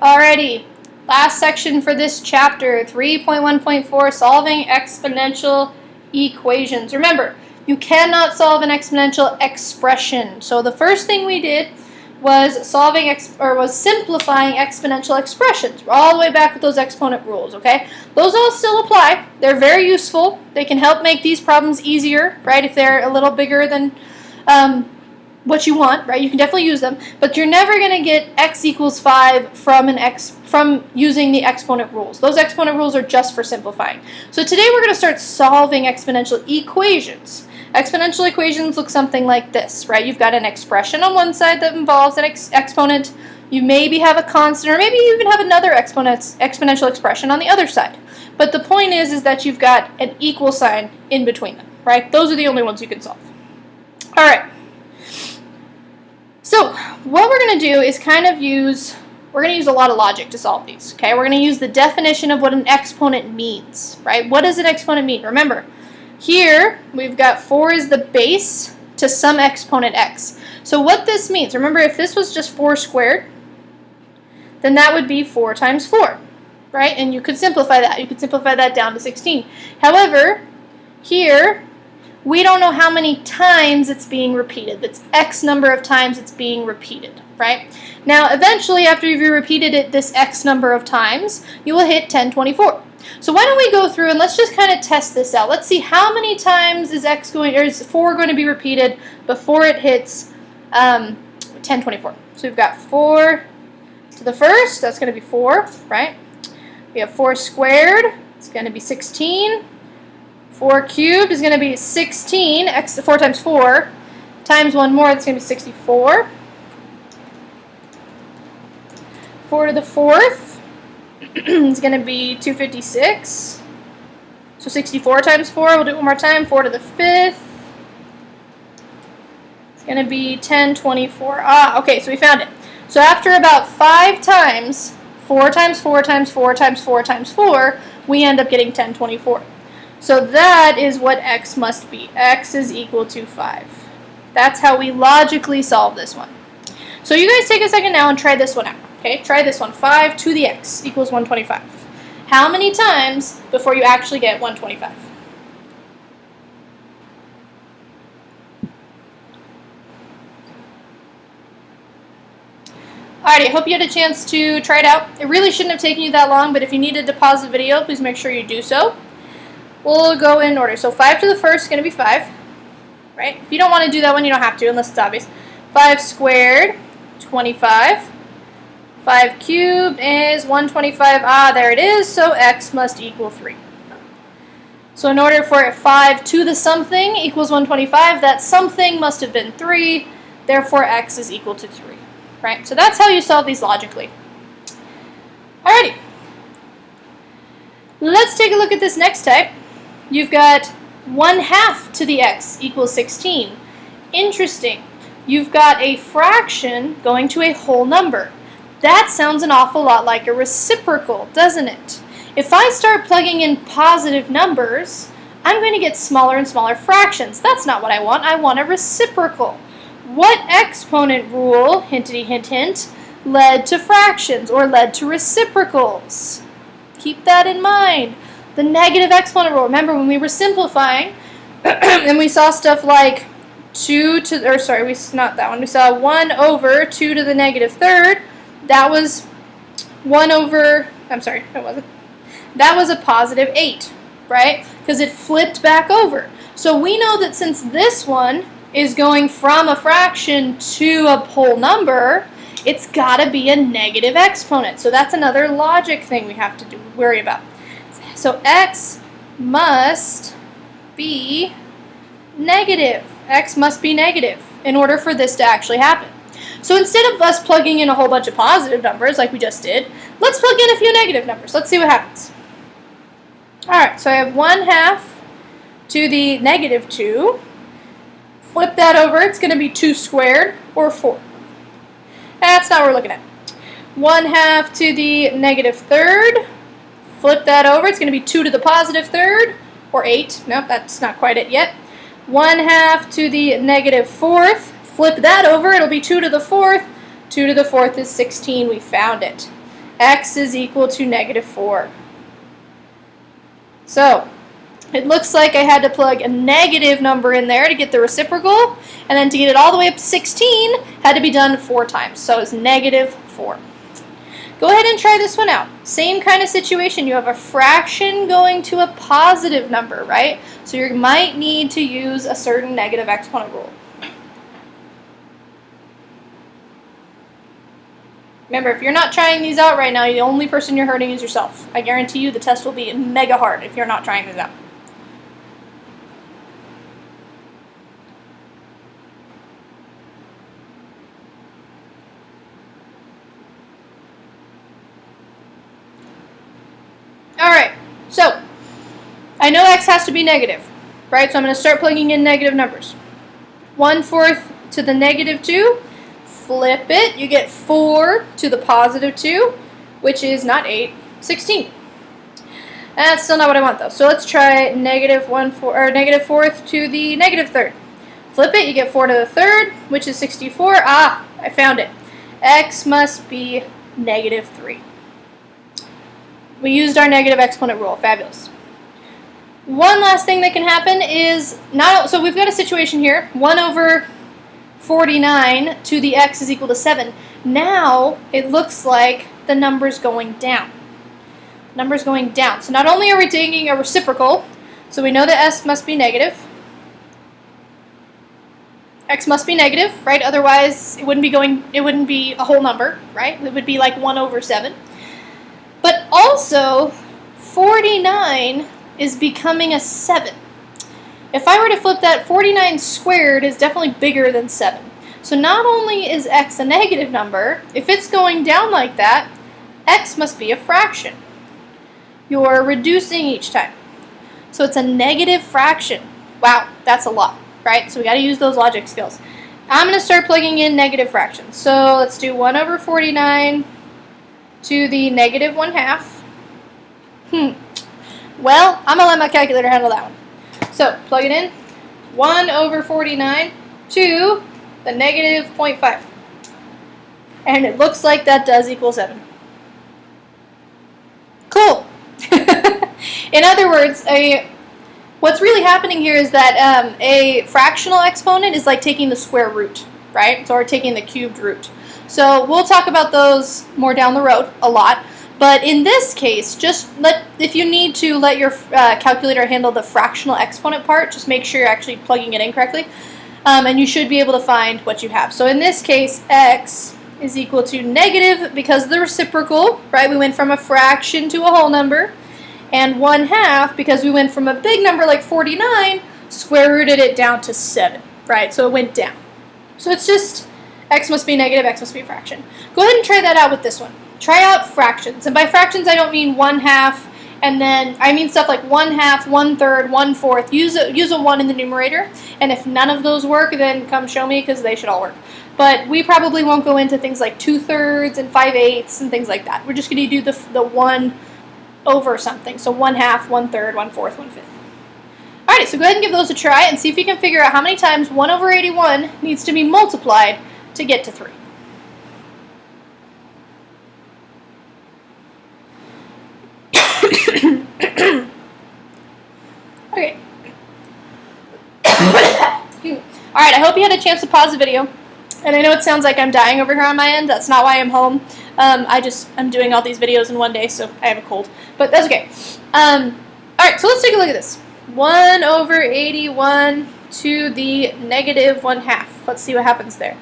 Alrighty, last section for this chapter, 3.1.4, solving exponential equations. Remember, you cannot solve an exponential expression. So the first thing we did was simplifying exponential expressions. We're all the way back with those exponent rules, okay? Those all still apply. They're very useful. They can help make these problems easier, right? If they're a little bigger than what you want, right? You can definitely use them, but you're never going to get x equals 5 from using the exponent rules. Those exponent rules are just for simplifying. So today we're going to start solving exponential equations. Exponential equations look something like this, right? You've got an expression on one side that involves an exponent. You maybe have a constant, or maybe you even have another exponential expression on the other side. But the point is that you've got an equal sign in between them, right? Those are the only ones you can solve. All right. So what we're going to do is we're going to use a lot of logic to solve these, okay? We're going to use the definition of what an exponent means, right? What does an exponent mean? Remember, here we've got 4 is the base to some exponent x. So what this means, remember, if this was just 4 squared, then that would be 4 times 4, right? And you could simplify that. You could simplify that down to 16. However, here, we don't know how many times it's being repeated. That's x number of times it's being repeated, right? Now, eventually, after you've repeated it this x number of times, you will hit 1024. So why don't we go through and let's just kind of test this out. Let's see how many times is 4 going to be repeated before it hits 1024. So we've got 4 to the first, that's going to be 4, right? We have 4 squared, it's going to be 16. 4 cubed is going to be 16, 4 times 4, times 1 more, that's going to be 64. 4 to the 4th is going to be 256. So 64 times 4, we'll do it one more time, 4 to the 5th. It's going to be 1024. Okay, so we found it. So after about 5 times, 4 times 4 times 4 times 4 times 4, we end up getting 1024. So that is what x must be. X is equal to 5. That's how we logically solve this one. So you guys take a second now and try this one out. Okay, try this one. 5 to the x equals 125. How many times before you actually get 125? Alrighty, I hope you had a chance to try it out. It really shouldn't have taken you that long, but if you needed to pause the video, please make sure you do so. We'll go in order. So 5 to the first is going to be 5, right? If you don't want to do that one, you don't have to, unless it's obvious. 5 squared, 25. 5 cubed is 125. There it is. So x must equal 3. So in order for 5 to the something equals 125, that something must have been 3. Therefore, x is equal to 3, right? So that's how you solve these logically. Alrighty. Let's take a look at this next type. You've got 1/2 to the x equals 16. Interesting. You've got a fraction going to a whole number. That sounds an awful lot like a reciprocal, doesn't it? If I start plugging in positive numbers, I'm going to get smaller and smaller fractions. That's not what I want. I want a reciprocal. What exponent rule, hintity hint hint, led to fractions or led to reciprocals? Keep that in mind. The negative exponent rule. Remember when we were simplifying and we saw stuff like we saw 1 over 2 to the negative third. That was 1 over, that was a positive 8, right? Because it flipped back over. So we know that since this one is going from a fraction to a whole number, it's got to be a negative exponent. So that's another logic thing we have to worry about. So x must be negative. X must be negative in order for this to actually happen. So instead of us plugging in a whole bunch of positive numbers like we just did, let's plug in a few negative numbers. Let's see what happens. Alright, so I have 1/2 to the negative 2. Flip that over, it's going to be 2 squared, or 4. That's not what we're looking at. 1/2 to the negative third. Flip that over, it's going to be 2 to the positive third, or 8. Nope, that's not quite it yet. 1/2 to the negative fourth. Flip that over, it'll be 2 to the fourth. 2 to the fourth is 16, we found it. x is equal to -4. So it looks like I had to plug a negative number in there to get the reciprocal, and then to get it all the way up to 16 had to be done 4 times. So it's -4. Go ahead and try this one out. Same kind of situation. You have a fraction going to a positive number, right? So you might need to use a certain negative exponent rule. Remember, if you're not trying these out right now, the only person you're hurting is yourself. I guarantee you the test will be mega hard if you're not trying these out. Alright, so I know x has to be negative, right? So I'm going to start plugging in negative numbers. 1/4 to the -2, flip it, you get 4 to the +2, which is not 8, 16. That's still not what I want though. So let's try -4th to the -3rd. Flip it, you get 4 to the 3rd, which is 64. Ah, I found it. X must be -3. We used our negative exponent rule. Fabulous. One last thing that can happen is, so we've got a situation here, 1/49 to the x is equal to 7. Now it looks like the number's going down. Number's going down. So not only are we taking a reciprocal, so we know that s must be negative. X must be negative, right? Otherwise it wouldn't be a whole number, right? It would be like 1/7. But also 49 is becoming a 7. If I were to flip that, 49 squared is definitely bigger than 7. So not only is x a negative number, if it's going down like that, x must be a fraction. You're reducing each time. So it's a negative fraction. Wow, that's a lot, right? So we got to use those logic skills. I'm going to start plugging in negative fractions. So let's do 1/49 to the -1/2. Well, I'm going to let my calculator handle that one. So plug it in. 1/49 to the -0.5. And it looks like that does equal 7. Cool. In other words, what's really happening here is that a fractional exponent is like taking the square root, right? So we're taking the cubed root. So we'll talk about those more down the road a lot. But in this case, if you need to let your calculator handle the fractional exponent part, just make sure you're actually plugging it in correctly. And you should be able to find what you have. So in this case, x is equal to negative because of the reciprocal, right? We went from a fraction to a whole number. And 1/2 because we went from a big number like 49, square rooted it down to 7, right? So it went down. So it's just x must be negative, x must be a fraction. Go ahead and try that out with this one. Try out fractions. And by fractions, I don't mean 1/2, and then I mean stuff like 1/2, 1/3, 1/4. Use a 1 in the numerator. And if none of those work, then come show me because they should all work. But we probably won't go into things like 2/3 and 5/8 and things like that. We're just going to do the 1 over something. So 1/2, 1/3, 1/4, 1/5. Alright, so go ahead and give those a try and see if you can figure out how many times 1/81 needs to be multiplied to get to 3. Okay. Alright, I hope you had a chance to pause the video. And I know it sounds like I'm dying over here on my end. That's not why I'm home. I'm doing all these videos in one day, so I have a cold. But that's okay. Alright, so let's take a look at this. 1/81 to the -1/2. Let's see what happens there.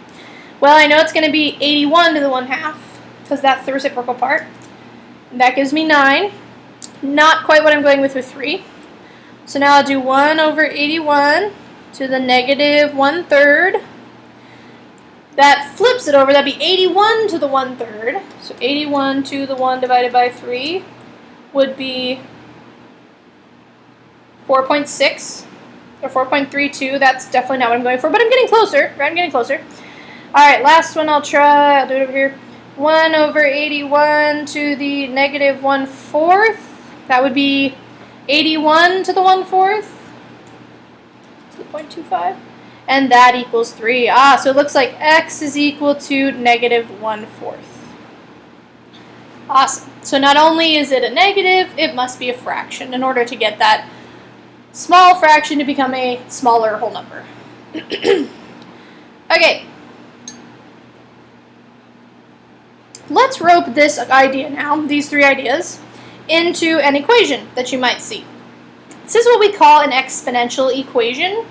Well, I know it's going to be 81 to the 1/2, because that's the reciprocal part. That gives me 9. Not quite what I'm going with 3. So now I'll do 1/81 to the -1/3. That flips it over. That'd be 81 to the 1/3. So 81 to the 1 divided by 3 would be 4.6 or 4.32. That's definitely not what I'm going for, but I'm getting closer. Right, I'm getting closer. All right, last one I'll try. I'll do it over here. 1/81 to the -1/4. That would be 81 to the 1/4. So 0.25. And that equals 3. So it looks like x is equal to -1/4. Awesome. So not only is it a negative, it must be a fraction in order to get that small fraction to become a smaller whole number. Okay. Let's rope this idea now, these three ideas, into an equation that you might see. This is what we call an exponential equation.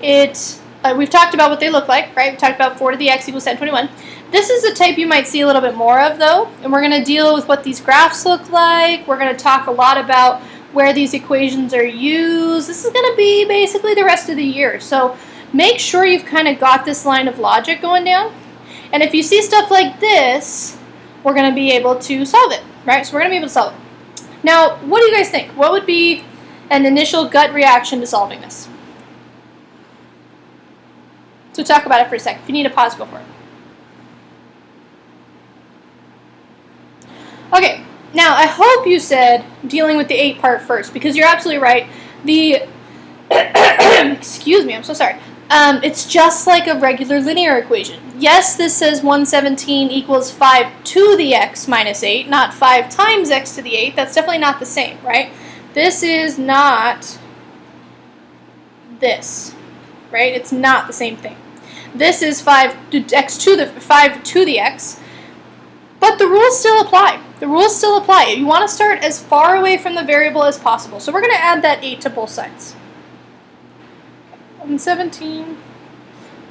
We've talked about what they look like, right? We talked about 4 to the x equals 1021. This is the type you might see a little bit more of, though, and we're going to deal with what these graphs look like. We're going to talk a lot about where these equations are used. This is going to be basically the rest of the year, so make sure you've kind of got this line of logic going down, and if you see stuff like this, we're going to be able to solve it, right? So we're going to be able to solve it. Now, what do you guys think? What would be an initial gut reaction to solving this? So talk about it for a second. If you need a pause, go for it. Okay, now I hope you said dealing with the 8 part first, because you're absolutely right. The excuse me, I'm so sorry. It's just like a regular linear equation. Yes, this says 117 equals 5 to the x minus 8, not 5 times x to the 8. That's definitely not the same, right? This is not this, right? It's not the same thing. This is 5 to the x, but the rules still apply. The rules still apply. You want to start as far away from the variable as possible. So we're going to add that 8 to both sides. 117,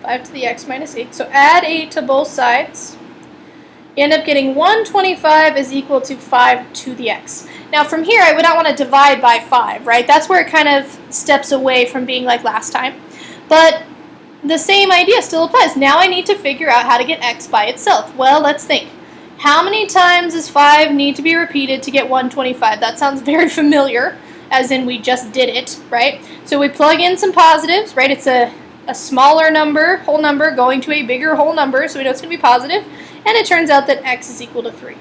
5 to the x minus 8. So add 8 to both sides. You end up getting 125 is equal to 5 to the x. Now from here, I would not want to divide by 5, right? That's where it kind of steps away from being like last time. But the same idea still applies. Now I need to figure out how to get x by itself. Well, let's think. How many times does 5 need to be repeated to get 125? That sounds very familiar, as in we just did it, right? So we plug in some positives, right? It's a smaller number, whole number, going to a bigger whole number, so we know it's going to be positive. And it turns out that x is equal to 3.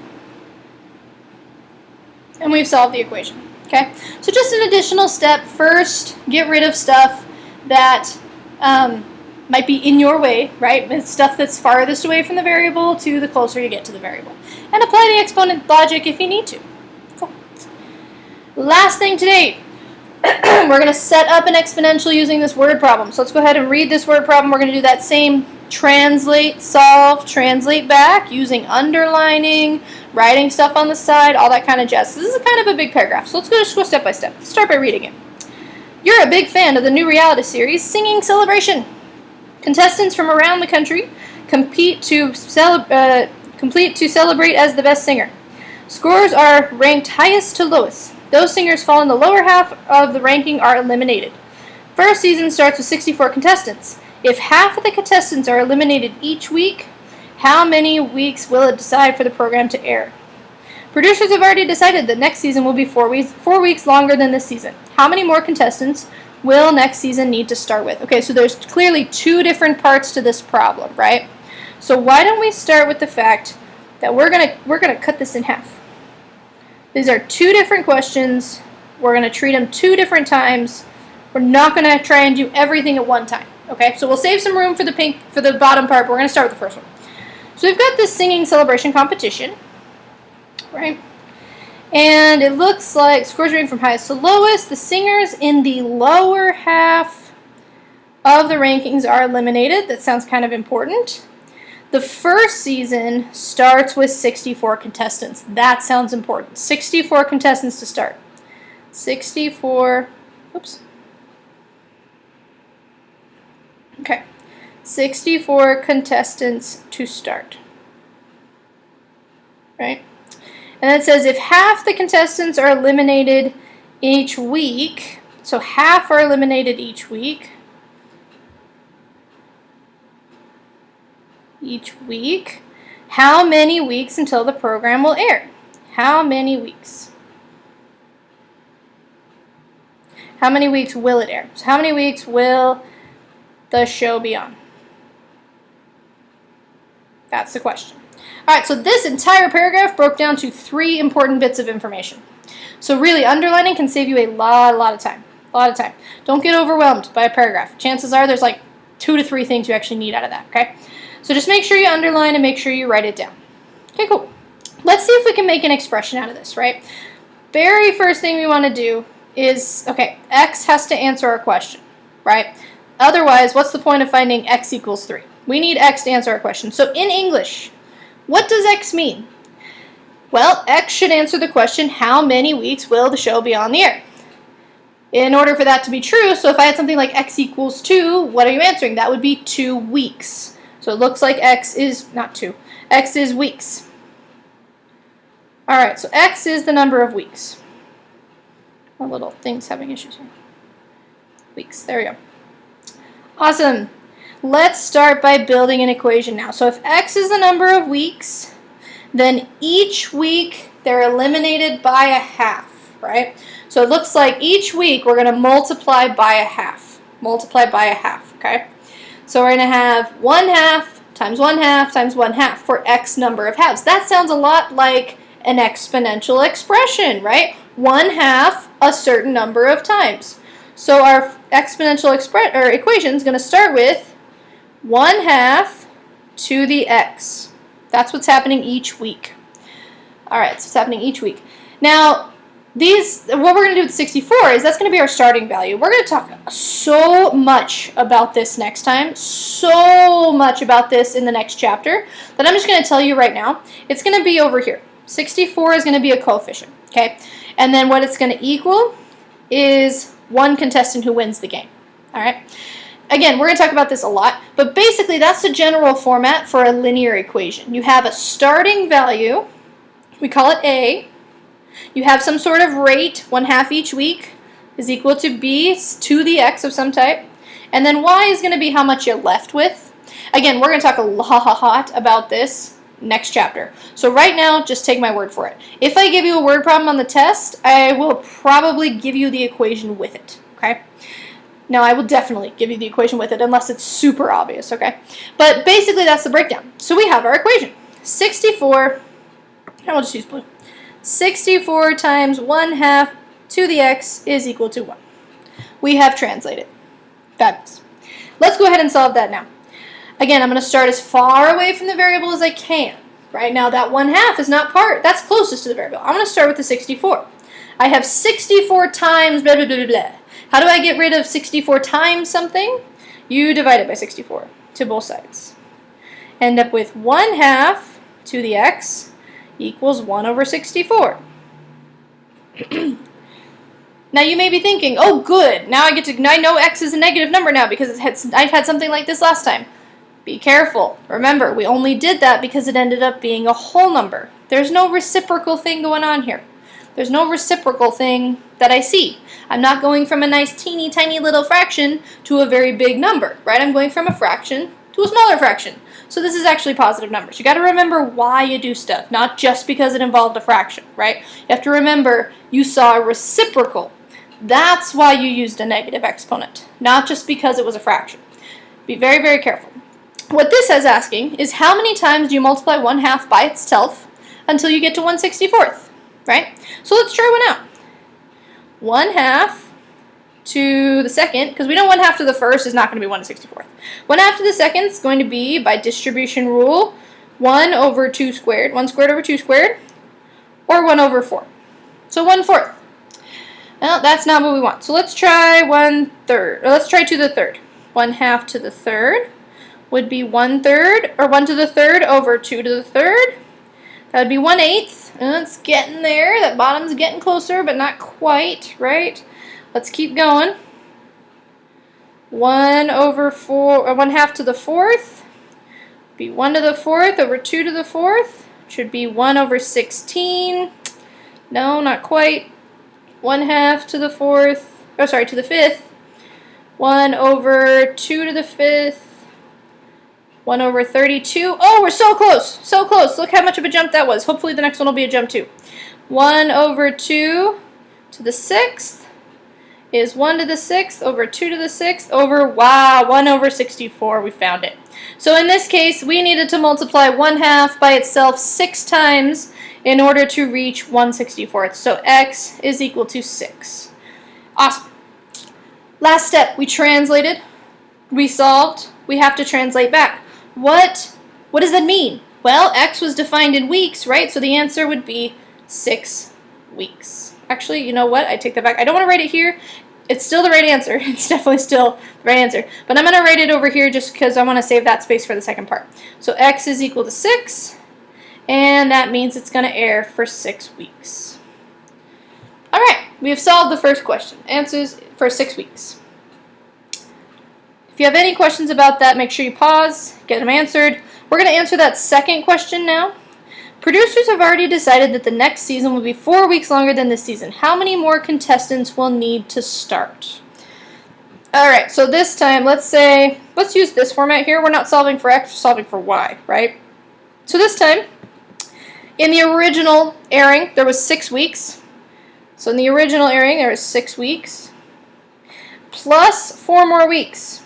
And we've solved the equation, okay? So just an additional step. First, get rid of stuff that might be in your way, right? It's stuff that's farthest away from the variable to the closer you get to the variable. And apply the exponent logic if you need to. Cool. Last thing today, we're going to set up an exponential using this word problem. So let's go ahead and read this word problem. We're going to do that same translate, solve, translate back, using underlining, writing stuff on the side, all that kind of jazz. This is kind of a big paragraph, so let's just go step by step. Let's start by reading it. You're a big fan of the new reality series, Singing Celebration. Contestants from around the country compete to celebrate as the best singer. Scores are ranked highest to lowest. Those singers fall in the lower half of the ranking are eliminated. First season starts with 64 contestants. If half of the contestants are eliminated each week, how many weeks will it decide for the program to air? Producers have already decided that next season will be 4 weeks longer than this season. How many more contestants will next season need to start with? Okay, so there's clearly 2 different parts to this problem, right? So why don't we start with the fact that we're gonna cut this in half. These are 2 different questions. We're gonna treat them 2 different times. We're not gonna try and do everything at one time. Okay, so we'll save some room for the bottom part, but we're gonna start with the first one. So we've got this singing celebration competition, right? And it looks like scores rank from highest to lowest. The singers in the lower half of the rankings are eliminated. That sounds kind of important. The first season starts with 64 contestants. That sounds important. 64 contestants to start. 64, oops. Okay, 64 contestants to start, right? And it says if half the contestants are eliminated each week, so half are eliminated each week, how many weeks until the program will air? How many weeks? How many weeks will it air? So how many weeks will the show be on? That's the question. All right, so this entire paragraph broke down to 3 important bits of information. So really, underlining can save you a lot of time. A lot of time. Don't get overwhelmed by a paragraph. Chances are there's like 2 to 3 things you actually need out of that, okay? So just make sure you underline and make sure you write it down. Okay, cool. let's see if we can make an expression out of this, right? Very first thing we want to do is, okay, x has to answer our question, right? Otherwise, what's the point of finding x equals 3? We need x to answer our question. So in English, what does x mean? Well, x should answer the question, how many weeks will the show be on the air? In order for that to be true, so if I had something like x equals 2, what are you answering? That would be 2 weeks. So it looks like x is, not 2, x is weeks. Alright, so x is the number of weeks. Our little thing's having issues here. Weeks, there we go. Awesome. Let's start by building an equation now. So if x is the number of weeks, then each week they're eliminated by a half, right? So it looks like each week we're going to multiply by a half. Multiply by a half, okay? So we're going to have 1/2 times 1/2 times 1/2 for x number of halves. That sounds a lot like an exponential expression, right? 1/2 a certain number of times. So our exponential equation is going to start with 1/2 to the x. That's what's happening each week. All right, so it's happening each week. Now, what we're going to do with 64 is that's going to be our starting value. We're going to talk so much about this next time, so much about this in the next chapter, that I'm just going to tell you right now. It's going to be over here. 64 is going to be a coefficient, okay? And then what it's going to equal is one contestant who wins the game, all right? Again, we're going to talk about this a lot, but basically that's the general format for a linear equation. You have a starting value, we call it A. You have some sort of rate, 1/2 each week is equal to b to the x of some type, and then y is going to be how much you're left with. Again, we're going to talk a lot about this next chapter. So right now, just take my word for it. If I give you a word problem on the test, I will probably give you the equation with it, okay? No, I will definitely give you the equation with it unless it's super obvious, okay? But basically, that's the breakdown. So we have our equation. 64, I'll just use blue. 64 times 1/2 to the x is equal to 1. We have translated. Fabulous. Let's go ahead and solve that now. Again, I'm going to start as far away from the variable as I can. Right now, that 1/2 is not part. That's closest to the variable. I'm going to start with the 64. I have 64 times blah, blah, blah, blah, blah. How do I get rid of 64 times something? You divide it by 64 to both sides. End up with 1/2 to the x equals 1 over 64. Now you may be thinking, oh good, now I know x is a negative number now because I had something like this last time. Be careful. Remember, we only did that because it ended up being a whole number. There's no reciprocal thing going on here. There's no reciprocal thing that I see. I'm not going from a nice teeny tiny little fraction to a very big number, right? I'm going from a fraction to a smaller fraction. So this is actually positive numbers. You got to remember why you do stuff, not just because it involved a fraction, right? You have to remember you saw a reciprocal. That's why you used a negative exponent, not just because it was a fraction. Be very, very careful. What this is asking is how many times do you multiply 1/2 by itself until you get to 1/64th, right? So let's try one out. 1/2 to the second, because we know 1/2 to the first is not going to be 1/64th. 1/2 to the second is going to be, by distribution rule, 1 over 2 squared. 1 squared over 2 squared, or 1 over 4. So 1/4. Well, that's not what we want. So let's try 1/3, or let's try to the third. 1/2 to the third would be 1/3, or 1 to the third over 2 to the third. That would be 1/8. It's getting there. That bottom's getting closer, but not quite, right? Let's keep going. 1 over 4, or 1/2 to the fourth. Be 1 to the fourth over 2 to the fourth. Should be 1 over 16. No, not quite. 1/2 to the fourth. Oh, sorry, to the fifth. 1 over 2 to the fifth. 1 over 32. Oh, we're so close. So close. Look how much of a jump that was. Hopefully the next one will be a jump too. 1 over 2 to the sixth is 1 to the sixth over 2 to the sixth over, wow, 1 over 64. We found it. So in this case, we needed to multiply 1/2 by itself 6 times in order to reach 1/64th. So x is equal to 6. Awesome. Last step, we translated, we solved, we have to translate back. What does that mean? Well, x was defined in weeks, right? So the answer would be 6 weeks. Actually, you know what? I take that back. I don't want to write it here. It's still the right answer. It's definitely still the right answer. But I'm going to write it over here just because I want to save that space for the second part. So x is equal to 6, and that means it's going to air for 6 weeks. All right, we have solved the first question. Answers for 6 weeks. If you have any questions about that, make sure you pause, get them answered. We're going to answer that second question now. Producers have already decided that the next season will be 4 weeks longer than this season. How many more contestants will need to start? All right, so this time, let's use this format here. We're not solving for x, we're solving for y, right? So this time, in the original airing, there was 6 weeks. So in the original airing, there was 6 weeks, plus 4 more weeks,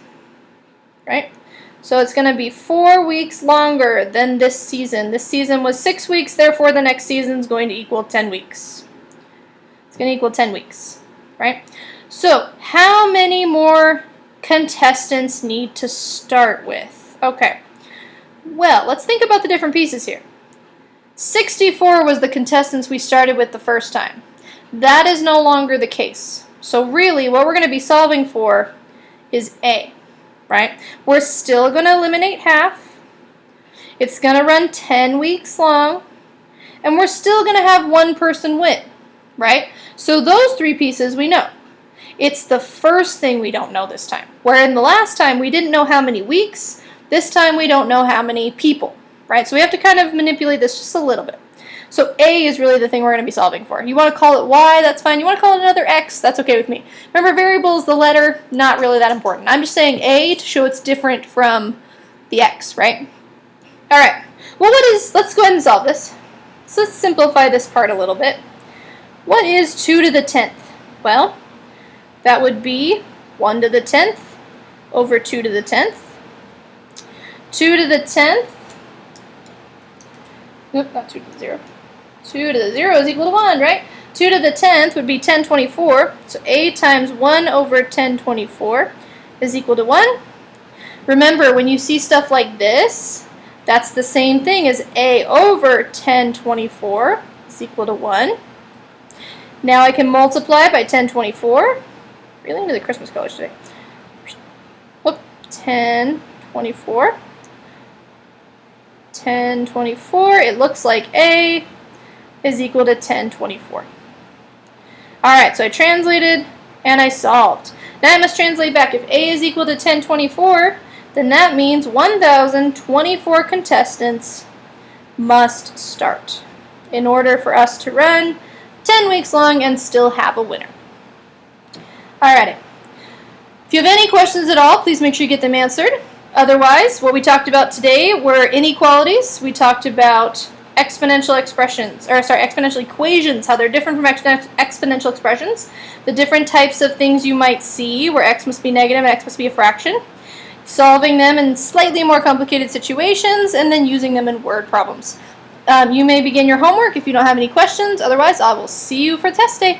right? So it's going to be 4 weeks longer than this season. This season was 6 weeks, therefore the next season is going to equal 10 weeks. It's going to equal 10 weeks, right? So how many more contestants need to start with? Okay, well, let's think about the different pieces here. 64 was the contestants we started with the first time. That is no longer the case. So really, what we're going to be solving for is A. Right? We're still going to eliminate half. It's going to run 10 weeks long. And we're still going to have one person win. Right? So those 3 pieces we know. It's the first thing we don't know this time. Where in the last time we didn't know how many weeks. This time we don't know how many people. Right? So we have to kind of manipulate this just a little bit. So A is really the thing we're going to be solving for. You want to call it Y, that's fine. You want to call it another X, that's okay with me. Remember, variable is the letter, not really that important. I'm just saying A to show it's different from the X, right? All right. Well, let's go ahead and solve this. So let's simplify this part a little bit. What is 2 to the 10th? Well, that would be 1 to the 10th over 2 to the 10th. 2 to the 10th, nope, not 2 to the 0. 2 to the 0 is equal to 1, right? 2 to the 10th would be 1024. So A times 1 over 1024 is equal to 1. Remember, when you see stuff like this, that's the same thing as A over 1024 is equal to 1. Now I can multiply by 1024. Really into the Christmas colors today. Whoop, 1024. 1024, it looks like A is equal to 1024. Alright, so I translated and I solved. Now I must translate back. If A is equal to 1024, then that means 1,024 contestants must start in order for us to run 10 weeks long and still have a winner. Alrighty. If you have any questions at all, please make sure you get them answered. Otherwise, what we talked about today were inequalities. We talked about exponential equations, how they're different from exponential expressions, the different types of things you might see where x must be negative and x must be a fraction, solving them in slightly more complicated situations, and then using them in word problems. You may begin your homework if you don't have any questions. Otherwise, I will see you for test day.